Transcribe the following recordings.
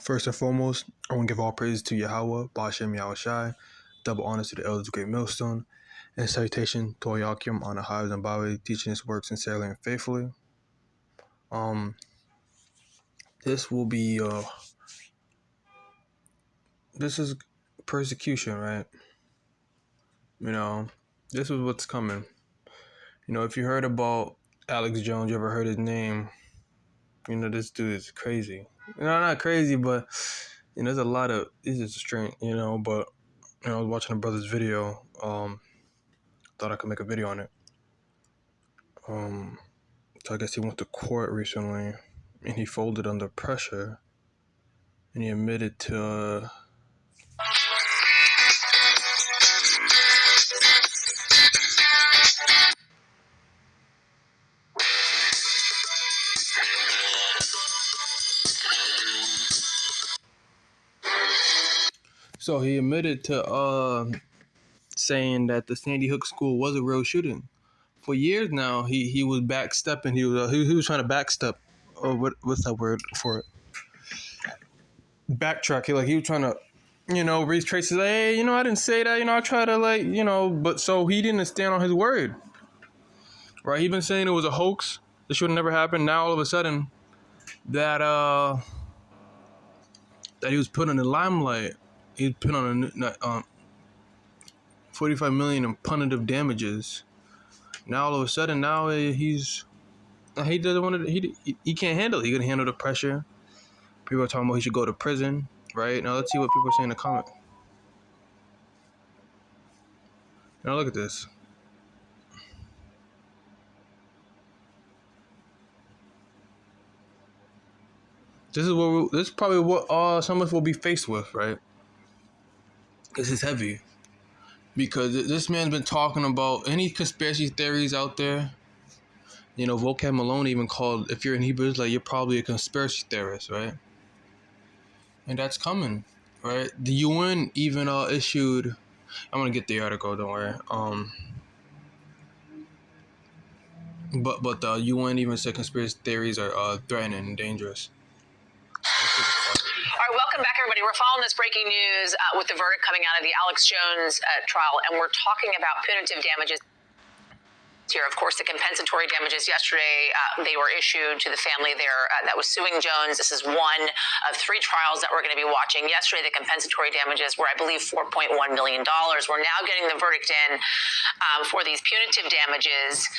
First and foremost, I want to give all praise to Yahweh, Bashem Yahushai, double honors to the elders of Great Millstone, and salutation to all Yakim on the highways and byways, teaching his work sincerely and faithfully. This will be, this is persecution, right? You know, this is what's coming. You know, if you heard about Alex Jones, you ever heard his name, you know, this dude is crazy. You know, not crazy, but, you know, there's a lot of, this is strange, you know, but, you know, I was watching a brother's video, thought I could make a video on it. So I guess he went to court recently, and he folded under pressure, and he admitted to, saying that the Sandy Hook school was a real shooting. For years now, he was backstepping. He was trying to backstep. Or what's that word for it? Backtrack. He was trying to, you know, retrace. Hey, you know, I didn't say that. You know, I tried to you know, but so he didn't stand on his word. Right? He been saying it was a hoax. This should have never happened. Now all of a sudden, that he was put in the limelight. He was put on $45 million in punitive damages. Now all of a sudden, he doesn't want to. He can't handle it. He can handle the pressure. People are talking about he should go to prison. Right now, let's see what people are saying in the comment. Now look at this. This is probably what some of us will be faced with, right? This is heavy. Because this man's been talking about any conspiracy theories out there. You know, Vocab Malone even called, if you're in Hebrew, like you're probably a conspiracy theorist, right? And that's coming, right? The UN even issued, I'm gonna get the article, don't worry. But the UN even said conspiracy theories are threatening and dangerous. All right, welcome back, everybody. We're following this breaking news with the verdict coming out of the Alex Jones trial, and we're talking about punitive damages here. Of course, the compensatory damages yesterday, they were issued to the family there that was suing Jones. This is one of three trials that we're going to be watching. Yesterday, the compensatory damages were, I believe, $4.1 million. We're now getting the verdict in for these punitive damages,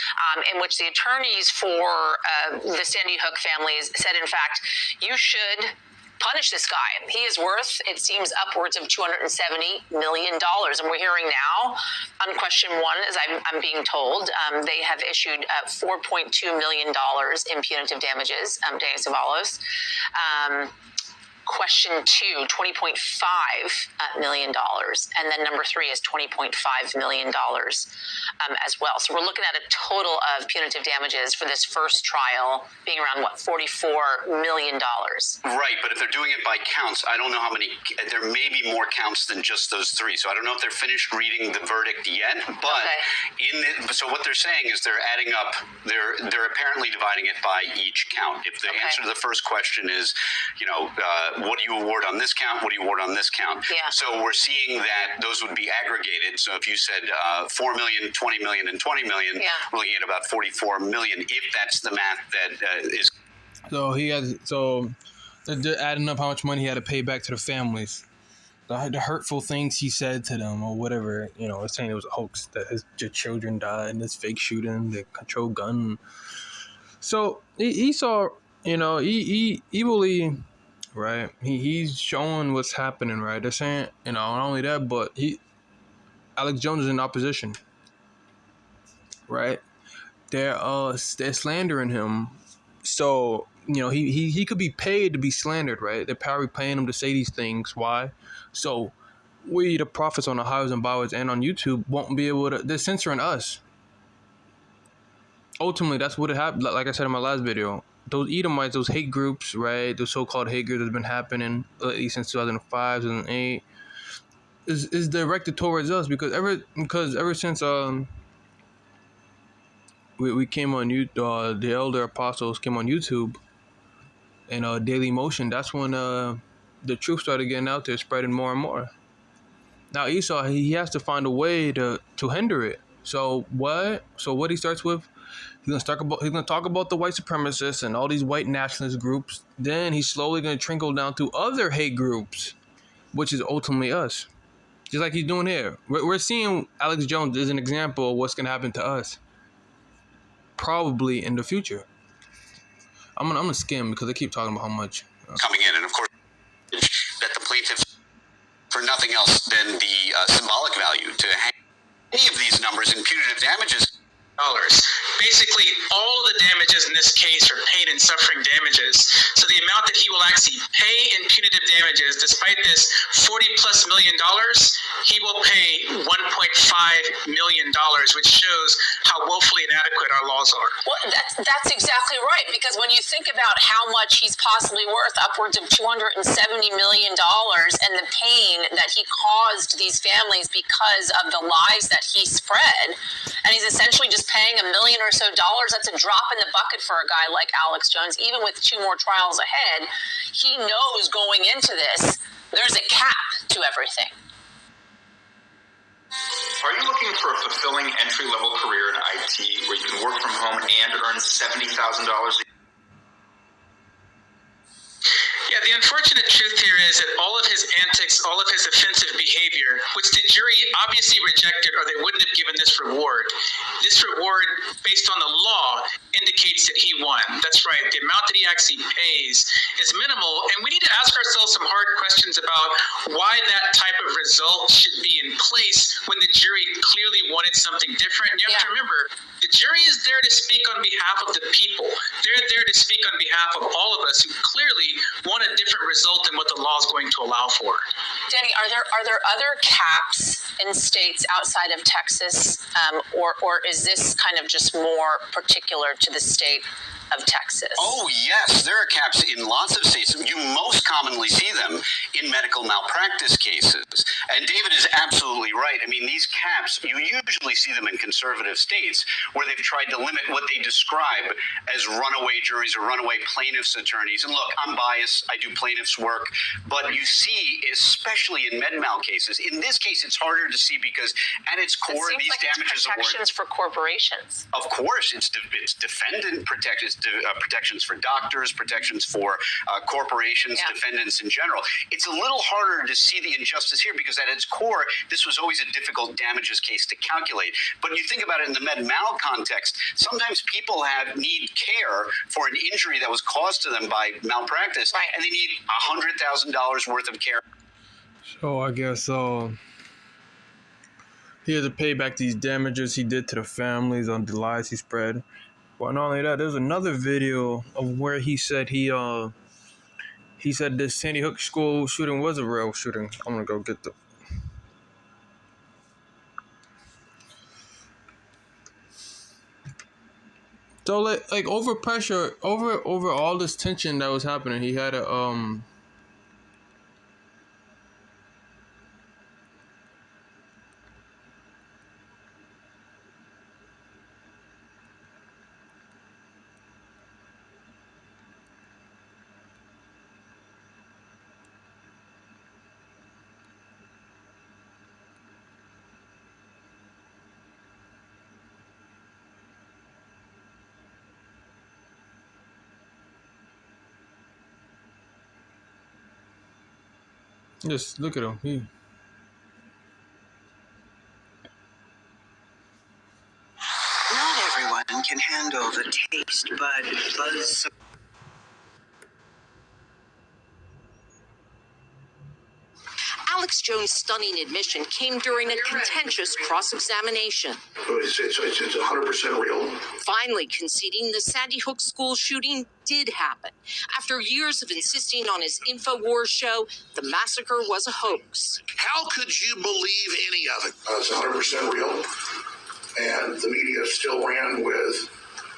in which the attorneys for the Sandy Hook families said, in fact, you should punish this guy. He is worth, it seems, upwards of $270 million. And we're hearing now on question one, as I'm being told, they have issued $4.2 million in punitive damages, Danny Savalos. Question two, $20.5 million. And then number three is $20.5 million as well. So we're looking at a total of punitive damages for this first trial being around, $44 million. Right, but if they're doing it by counts, I don't know how many, there may be more counts than just those three. So I don't know if they're finished reading the verdict yet, but so what they're saying is they're adding up, they're apparently dividing it by each count. If the answer to the first question is, you know, what do you award on this count? What do you award on this count? Yeah. So we're seeing that those would be aggregated. So if you said 4 million, 20 million, and 20 million, we're looking at about 44 million, if that's the math that is. So they're adding up how much money he had to pay back to the families. The hurtful things he said to them or whatever, you know, saying it was a hoax, that his children died in this fake shooting, the controlled gun. So he saw, you know, he evilly, right? He's showing what's happening, right? They're saying, you know, not only that, but Alex Jones is in opposition, right? They're slandering him. So, you know, he could be paid to be slandered, right? They're probably paying him to say these things. Why? So we, the prophets on the highways and byways and on YouTube, won't be able to, they're censoring us. Ultimately, that's what it happened. Like I said in my last video, those Edomites, those hate groups, right? Those so-called hate groups that's been happening since 2005, 2008, is directed towards us because ever since we came on the elder apostles came on YouTube and Daily Motion. That's when the truth started getting out there, spreading more and more. Now Esau, he has to find a way to hinder it. So what he starts with, he's gonna talk about the white supremacists and all these white nationalist groups. Then he's slowly gonna trickle down to other hate groups, which is ultimately us. Just like he's doing here. We're seeing Alex Jones as an example of what's gonna happen to us, probably in the future. I'm gonna skim because they keep talking about how much coming in, and of course that the plaintiffs, for nothing else than the symbolic value to hang any of these numbers in punitive damages. Basically, all of the damages in this case are pain and suffering damages. So the amount that he will actually pay in punitive damages, despite this $40+ million, he will pay $1.5 million, which shows how woefully inadequate our laws are. Well, that's exactly right, because when you think about how much he's possibly worth, upwards of $270 million, and the pain that he caused these families because of the lies that he spread, and he's essentially just paying $1 million or so, that's a drop in the bucket for a guy like Alex Jones. Even with 2 more trials ahead, he knows going into this, there's a cap to everything. Are you looking for a fulfilling entry-level career in IT where you can work from home and earn $70,000 a year? Yeah, the unfortunate truth here is that all of his antics, all of his offensive behavior, which the jury obviously rejected or they wouldn't have given this reward, based on the law, indicates that he won. That's right. The amount that he actually pays is minimal, and we need to ask ourselves some hard questions about why that type of result should be in place when the jury clearly wanted something different. And you have to remember, the jury is there to speak on behalf of the people. They're there to speak on behalf of all of us who clearly want a different result than what the law is going to allow for. Danny, are there other caps in states outside of Texas, or is this kind of just more particular to the state of Texas? Oh, yes. There are caps in lots of states. You most commonly see them in medical malpractice cases. And David is absolutely right. I mean, these caps, you usually see them in conservative states where they've tried to limit what they describe as runaway juries or runaway plaintiffs' attorneys. And look, I'm biased. I do plaintiffs' work. But you see, especially in med mal cases, in this case, it's harder to see because at its core, these damages are protections for corporations. Of course, it's defendant protections for doctors, protections for corporations, defendants in general. It's a little harder to see the injustice here because at its core, this was always a difficult damages case to calculate. But you think about it in the med mal context, sometimes people need care for an injury that was caused to them by malpractice, and they need $100,000 worth of care. So I guess he had to pay back these damages he did to the families on the lies he spread. But not only that, there's another video of where he said this Sandy Hook school shooting was a real shooting. I'm gonna go get the. So like over pressure, over all this tension that was happening, he had a just look at him. Not everyone can handle the taste buzz. Alex Jones' stunning admission came during a contentious cross-examination. It's 100% real. Finally conceding the Sandy Hook school shooting did happen. After years of insisting on his InfoWars show, the massacre was a hoax. How could you believe any of it? It's 100% real. And the media still ran with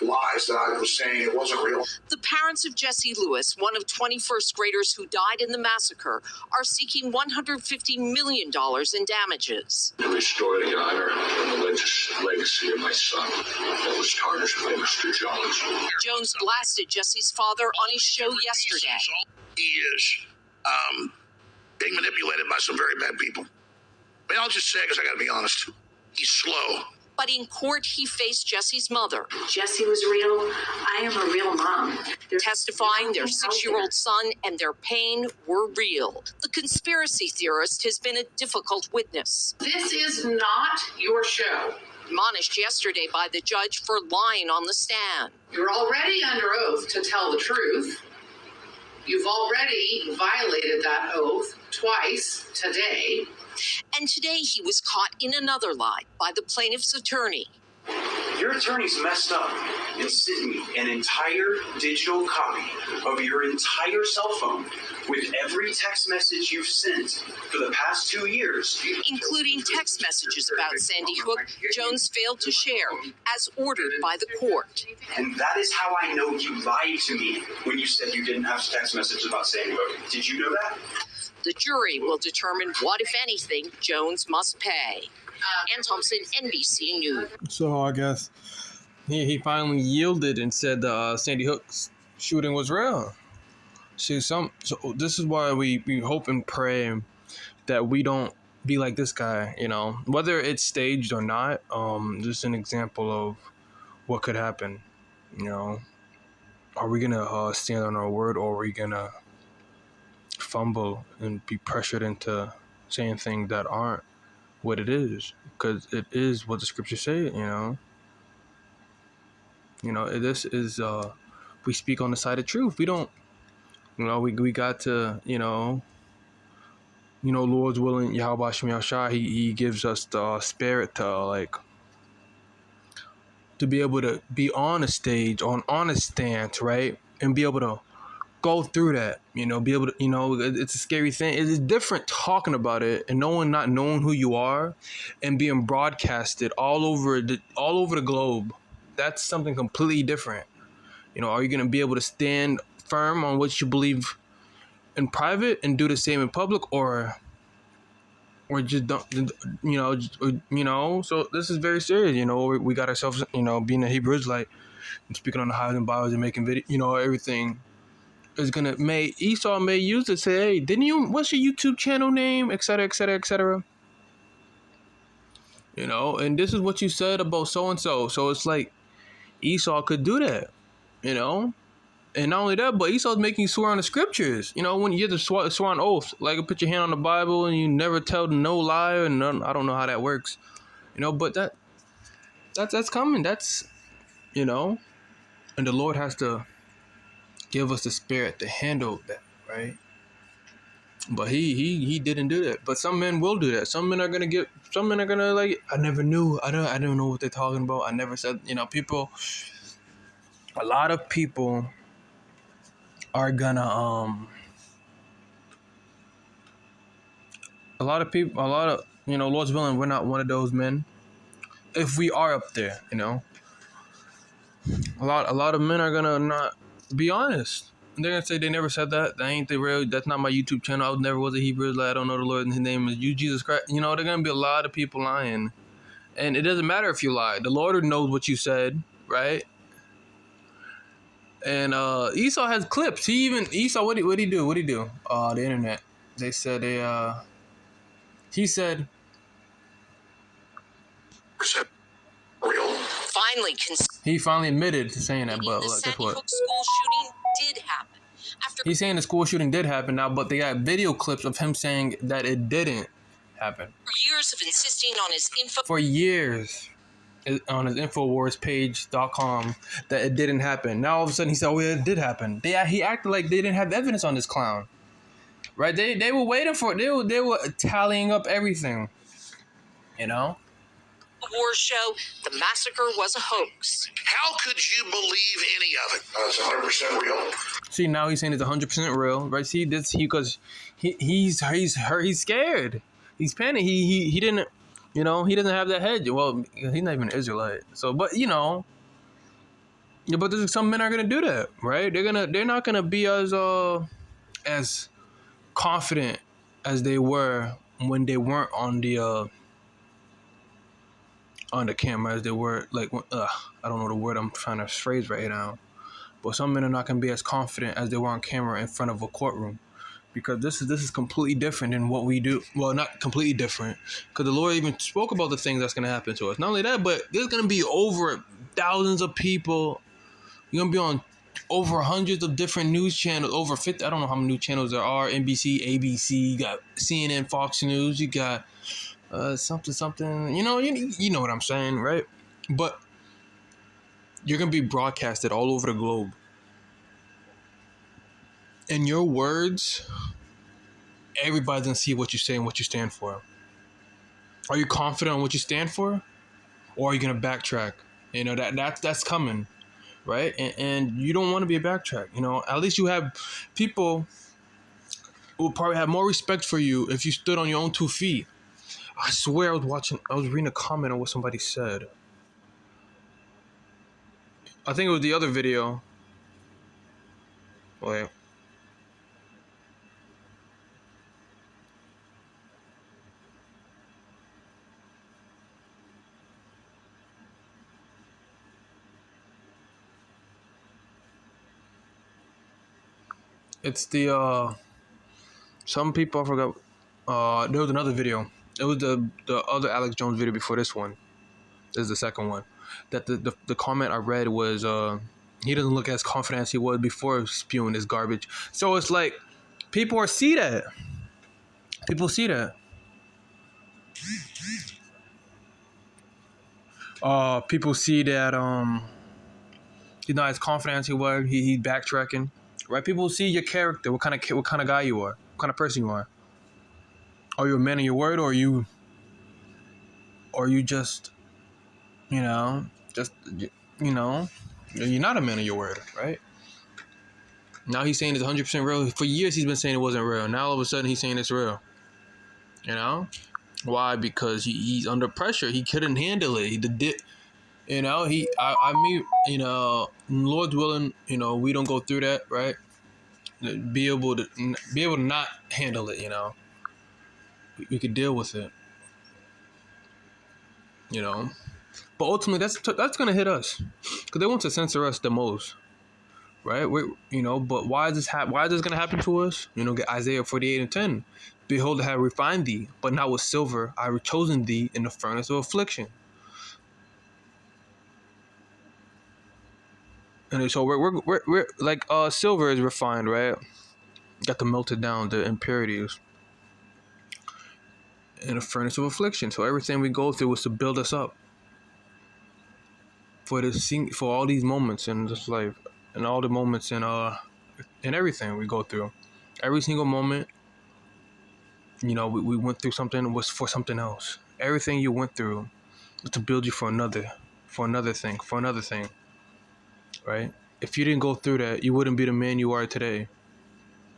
lies that I was saying it wasn't real. The parents of Jesse Lewis, one of 21st graders who died in the massacre, are seeking $150 million in damages. To restore the honor and the legacy of my son that was tarnished by Mr. Jones. Jones blasted Jesse's father on his show yesterday. He is being manipulated by some very bad people. I mean, I'll just say, because I got to be honest, he's slow. But in court, he faced Jesse's mother, Jesse was real. I am a real mom. testifying their 6-year-old son and their pain were real. The conspiracy theorist has been a difficult witness. This is not your show. Admonished yesterday by the judge for lying on the stand. You're already under oath to tell the truth. You've already violated that oath twice today. And today he was caught in another lie by the plaintiff's attorney. Your attorney's messed up and sent me an entire digital copy of your entire cell phone with every text message you've sent for the past 2 years. Including text messages about Sandy Hook Jones failed to share, as ordered by the court. And that is how I know you lied to me when you said you didn't have text messages about Sandy Hook. Did you know that? The jury will determine what, if anything, Jones must pay. Ann Thompson, NBC News. So I guess he finally yielded and said the Sandy Hook's shooting was real. So this is why we hope and pray that we don't be like this guy, you know, whether it's staged or not. Just an example of what could happen, you know. Are we gonna stand on our word, or are we gonna fumble and be pressured into saying things that aren't what it is? Because it is what the scriptures say, you know. This is we speak on the side of truth. We don't, you know, we got to, Lord's willing, Yahweh Shem Yahshua, he gives us the spirit to be able to be on a stage, on a stance, right? And be able to go through that, be able to, it's a scary thing. It's different talking about it and no one not knowing who you are and being broadcasted all over the globe. That's something completely different. Are you going to be able to stand firm on what you believe in private and do the same in public, or just don't, so this is very serious. We got ourselves, being a Hebrew Israelite and speaking on the highs and byways and making video, everything is gonna Esau may use it, say, hey, what's your YouTube channel name, etc., etc., etc. And this is what you said about so and so. So it's like Esau could do that, and not only that, but Esau's making you swear on the scriptures. When you get the sworn oath, like you put your hand on the Bible and you never tell no lie, and none, I don't know how that works, but that's coming. That's and the Lord has to give us the spirit to handle that, right? But he didn't do that. But some men will do that. Some men are gonna like, I never knew. I don't know what they're talking about. I never said, people. A lot of people are gonna Lord's willing, we're not one of those men. If we are up there, a lot of men are gonna not be honest. They're gonna say they never said that. That ain't the real. That's not my YouTube channel. I never was a Hebrew Israelite. I don't know the Lord, and His name is you, Jesus Christ. They're gonna be a lot of people lying, and it doesn't matter if you lie. The Lord knows what you said, right? And Esau has clips. Esau, what he do? The internet. They said he said. Real. He finally admitted to saying that, but the guess Sandy what? Hook school shooting did happen. He's saying the school shooting did happen now, but they got video clips of him saying that it didn't happen. For years of insisting on his info. For years, on his InfoWarsPage.com, that it didn't happen. Now all of a sudden he said, "Oh yeah, it did happen." He acted like they didn't have evidence on this clown, right? They were waiting for it. They were tallying up everything, War show, the massacre was a hoax. How could you believe any of it? It's 100% real. See, now he's saying it's 100% real, right? See, this because he's hurt, he's scared, he's panicking. He didn't, he doesn't have that head. Well, he's not even an Israelite. So, but but some men are gonna do that, right? They're not gonna be as confident as they were when they weren't on the camera, as they were I don't know the word I'm trying to phrase right now, but some men are not going to be as confident as they were on camera in front of a courtroom. because this is completely different than what we do. Well, not completely different, because the Lord even spoke about the things that's going to happen to us. Not only that, but there's going to be over thousands of people. You're going to be on over hundreds of different news channels, over 50. I don't know how many new channels there are. NBC, ABC, you got CNN, Fox News, you got something. You know what I'm saying, right? But you're going to be broadcasted all over the globe. And your words, everybody's going to see what you say and what you stand for. Are you confident on what you stand for? Or are you going to backtrack? You know, that's coming, right? And you don't want to be a backtrack. You know, at least you have people who will probably have more respect for you if you stood on your own 2 feet. I swear I was reading a comment on what somebody said. I think it was the other video. Wait. It's the some people, I forgot. There was another video. It was the other Alex Jones video before this one. This is the second one. That the comment I read was he doesn't look as confident as he was before spewing this garbage. So it's like people see that. People see that. People see that he's not as confident as he was. He's backtracking. Right? People see your character, what kind of guy you are, what kind of person you are. Are you a man of your word, or are you just, you're not a man of your word, right? Now he's saying it's 100% real. For years he's been saying it wasn't real. Now all of a sudden he's saying it's real. You know? Why? Because he's under pressure. He couldn't handle it. Lord's willing, we don't go through that, right? Be able to not handle it, We could deal with it. But ultimately that's gonna hit us, because they want to censor us the most, right? But why is this gonna happen to us? Get Isaiah 48:10. Behold, I have refined thee, but not with silver. I have chosen thee in the furnace of affliction. And so we're like silver is refined, right? Got to melt it down, the impurities, in a furnace of affliction. So everything we go through is to build us up for all these moments in this life, and all the moments in everything we go through. Every single moment, we went through something was for something else. Everything you went through was to build you for another thing, right? If you didn't go through that, you wouldn't be the man you are today,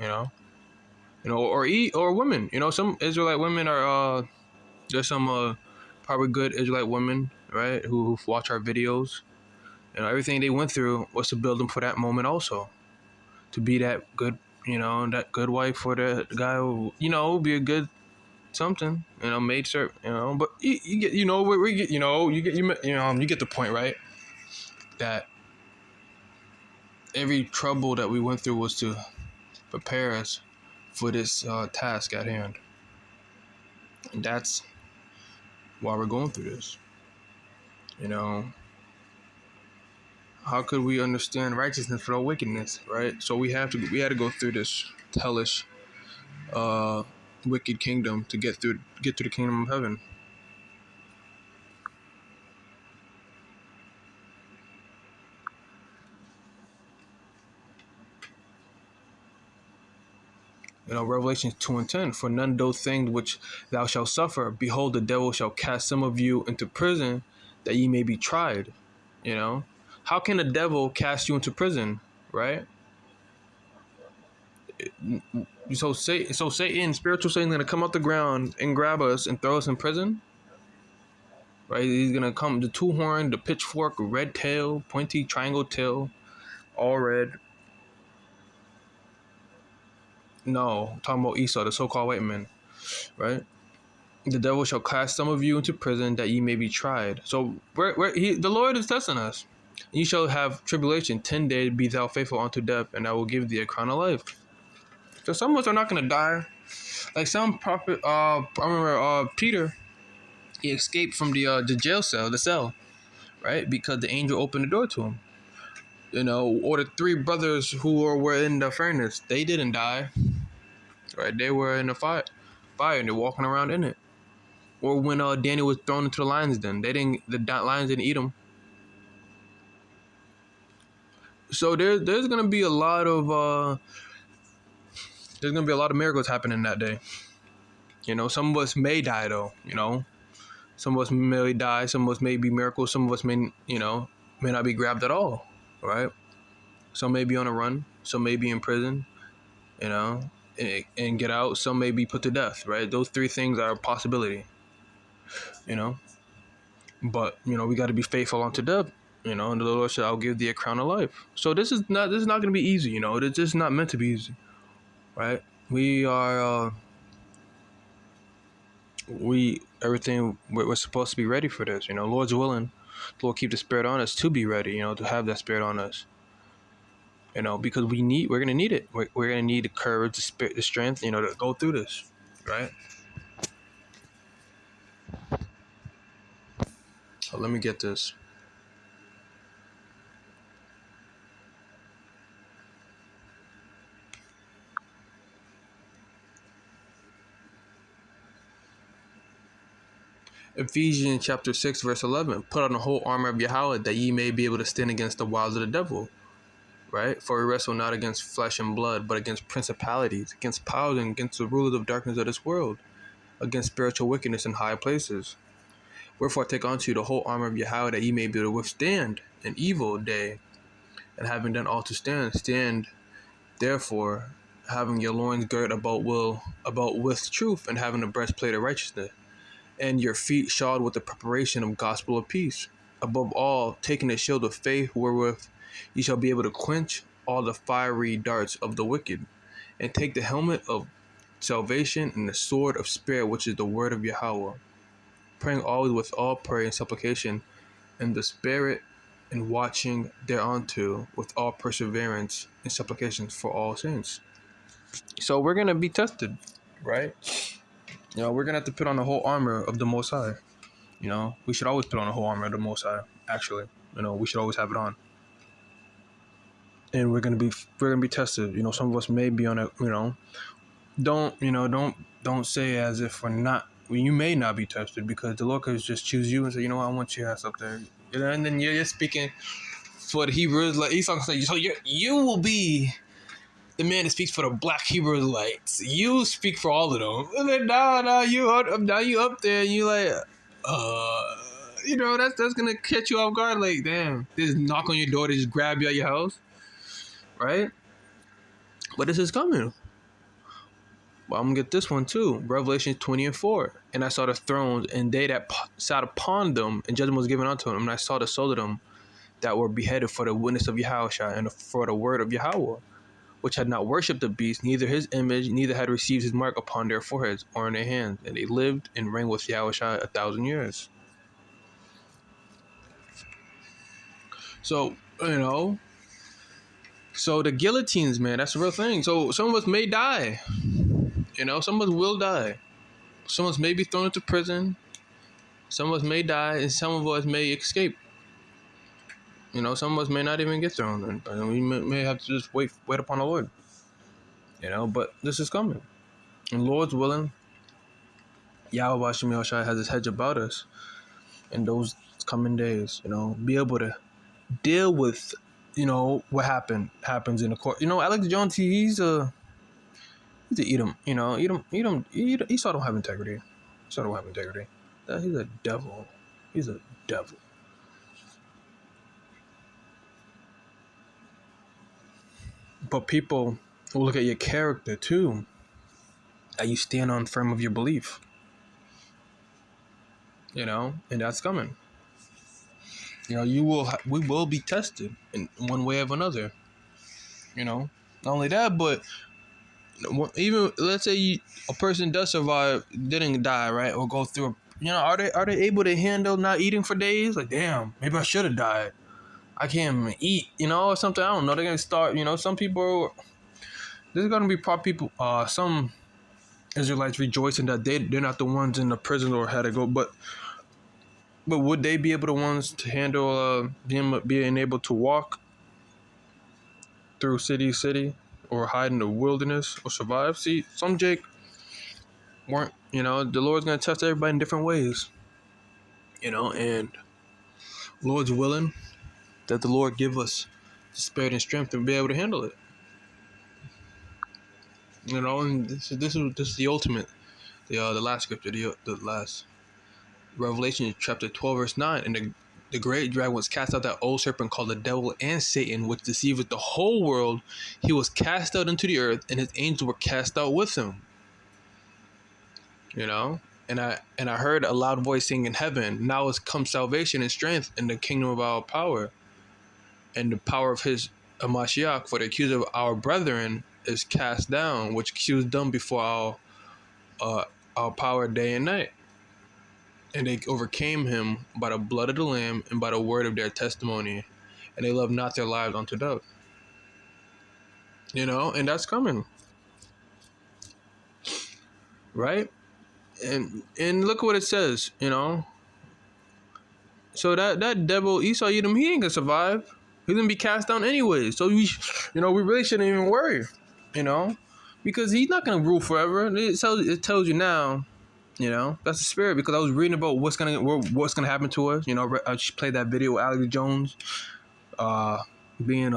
or women. Some Israelite women are there's some probably good Israelite women, right, who watch our videos. Everything they went through was to build them for that moment also, to be that good, that good wife for the guy who, be a good something, maid servant, but you get, you get the point, right? That every trouble that we went through was to prepare us for this task at hand. And that's why we're going through this. How could we understand righteousness without wickedness, right? So we had to go through this hellish, wicked kingdom to get to the kingdom of heaven. Revelation 2:10, for none of those things which thou shalt suffer, behold, the devil shall cast some of you into prison, that ye may be tried. How can the devil cast you into prison, right? So Satan, spiritual Satan, is gonna come out the ground and grab us and throw us in prison, right? He's gonna come, the two horn, the pitchfork, red tail, pointy triangle tail, all red. No, I'm talking about Esau, the so-called white man, right? The devil shall cast some of you into prison, that ye may be tried. So the Lord is testing us. You shall have tribulation 10 days, be thou faithful unto death, and I will give thee a crown of life. So some of us are not gonna die. Like some prophet, I remember Peter, he escaped from the jail cell, the cell, right? Because the angel opened the door to him. Or the three brothers who were in the furnace, they didn't die, right? They were in the fire, and they're walking around in it. Or when Daniel was thrown into the lions den, the lions didn't eat him. So there's gonna be a lot of miracles happening that day. Some of us may die though. Some of us may die. Some of us may be miracles. Some of us may not be grabbed at all, right? Some may be on a run. Some may be in prison, and get out. Some may be put to death, right? Those three things are a possibility, But we got to be faithful unto death. And the Lord said, "I'll give thee a crown of life." So this is not going to be easy. It's just not meant to be easy, right? We are we're supposed to be ready for this. Lord's willing, the Lord keep the Spirit on us to be ready. To have that Spirit on us. Because we're gonna need it. We're gonna need the courage, the spirit, the strength. To go through this, right? So let me get this. Ephesians chapter 6, verse 11. Put on the whole armor of Yahweh, that ye may be able to stand against the wiles of the devil. Right? For we wrestle not against flesh and blood, but against principalities, against powers, and against the rulers of darkness of this world, against spiritual wickedness in high places. Wherefore take unto you the whole armor of Yahweh, that ye may be able to withstand an evil day, and having done all to stand, stand therefore, having your loins girt about with truth, and having the breastplate of righteousness, and your feet shod with the preparation of gospel of peace. Above all, taking the shield of faith, wherewith ye shall be able to quench all the fiery darts of the wicked, and take the helmet of salvation and the sword of spirit, which is the word of Yahweh, praying always with all prayer and supplication in the spirit, and watching thereunto with all perseverance and supplications for all saints. So we're going to be tested, right? We're going to have to put on the whole armor of the Most High. We should always put on the whole armor of the Most High, actually. We should always have it on. And we're going to be tested. Some of us may be on a, don't say as if we're not. You may not be tested, because the Lord could just choose you and say, I want your ass up there. And then you're speaking for the Hebrews, like Esau say, so you will be the man that speaks for the black Hebrew Israelites. You speak for all of them. And then now you up there, and you like, that's gonna catch you off guard. Like, damn, they just knock on your door, they just grab you at your house, right? But this is coming. Well, I'm gonna get this one too. Revelation 20:4. And I saw the thrones, and they that sat upon them, and judgment was given unto them. And I saw the souls of them that were beheaded for the witness of Yahushua, and for the word of Yahweh, which had not worshipped the beast, neither his image, neither had received his mark upon their foreheads or in their hands. And they lived and reigned with Yahushua 1,000 years. So, so the guillotines, man, that's the real thing. So some of us may die. Some of us will die. Some of us may be thrown into prison. Some of us may die, and some of us may escape. Some of us may not even get thrown, and we may have to just wait upon the Lord. But this is coming. And Lord's willing, Yahweh Shai has his hedge about us in those coming days. Be able to deal with, what happens in the court. Alex Jones, he's a Edom. Esau don't have integrity. Esau don't have integrity. He's a devil. He's a devil. But people will look at your character too. That you stand on firm of your belief. And that's coming. We will be tested in one way or another. Not only that, but even let's say a person does survive, didn't die, right, or go through. Are they able to handle not eating for days? Like, damn, maybe I should have died. I can't even eat, or something. I don't know. They're gonna start. Some people, there's gonna be people, some Israelites rejoicing that they're not the ones in the prison or had to go, but would they be able the ones to handle being able to walk through city or hide in the wilderness or survive? See, some Jake weren't. The Lord's gonna test everybody in different ways. And Lord's willing that the Lord give us the spirit and strength to be able to handle it. And this is the ultimate, the last scripture, the last Revelation chapter 12 verse 9, and the great dragon was cast out, that old serpent called the devil and Satan, which deceiveth the whole world. He was cast out into the earth, and his angels were cast out with him. And I heard a loud voice saying in heaven, now has come salvation and strength in the kingdom of our power, and the power of his Mashiach, for the accuser of our brethren is cast down, which accused them before our power day and night. And they overcame him by the blood of the Lamb and by the word of their testimony, and they loved not their lives unto death. And that's coming, right? And look what it says, So that devil Esau Edom, he ain't gonna survive. He's gonna be cast down anyway. So we really shouldn't even worry, because he's not gonna rule forever. It tells you now. That's the spirit, because I was reading about what's gonna happen to us. I just played that video with Alex Jones, being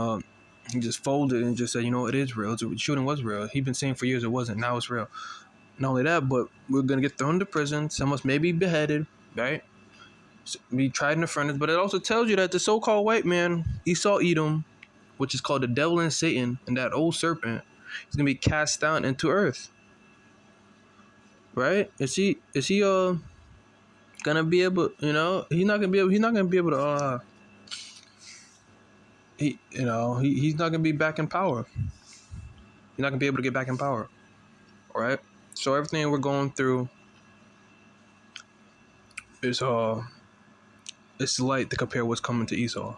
he just folded and just said, it is real. The shooting was real. He'd been saying for years it wasn't. Now it's real. Not only that, but we're gonna get thrown into prison. Some of us may be beheaded, right? Be tried in the furnace. But it also tells you that the so-called white man, Esau Edom, which is called the devil and Satan, and that old serpent, is gonna be cast down into earth. Right? Is he gonna be able? He's not gonna be able to. He's not gonna be back in power. He's not gonna be able to get back in power. All right. So everything we're going through is it's light to compare what's coming to Esau.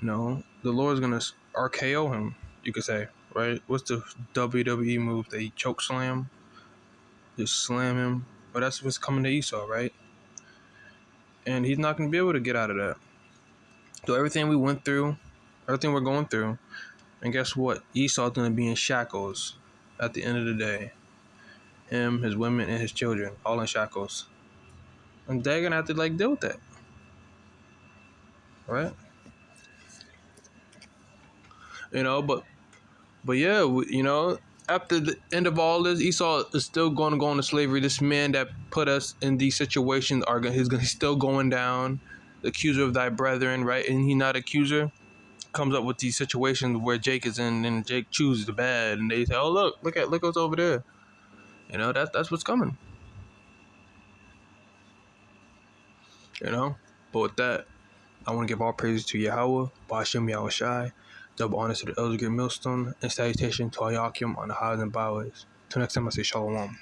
The Lord's gonna RKO him. You could say, right? What's the WWE move? They choke slam. Just slam him. But that's what's coming to Esau, right? And he's not going to be able to get out of that. So everything we went through, everything we're going through, and guess what? Esau's going to be in shackles at the end of the day. Him, his women, and his children, all in shackles. And they're going to have to deal with that. Right? But yeah, after the end of all this, Esau is still going to go into slavery. This man that put us in these situations he's still going down. The accuser of thy brethren, right? And he not accuser, comes up with these situations where Jake is in, and Jake chooses the bad, and they say, "Oh look what's over there." That's what's coming. But with that, I want to give all praises to Yahweh, Ba'ashem Yahushai, double honors to the Elder Great Millstone, and salutation to all Yakim on the highways and byways. Till next time, I say Shalom.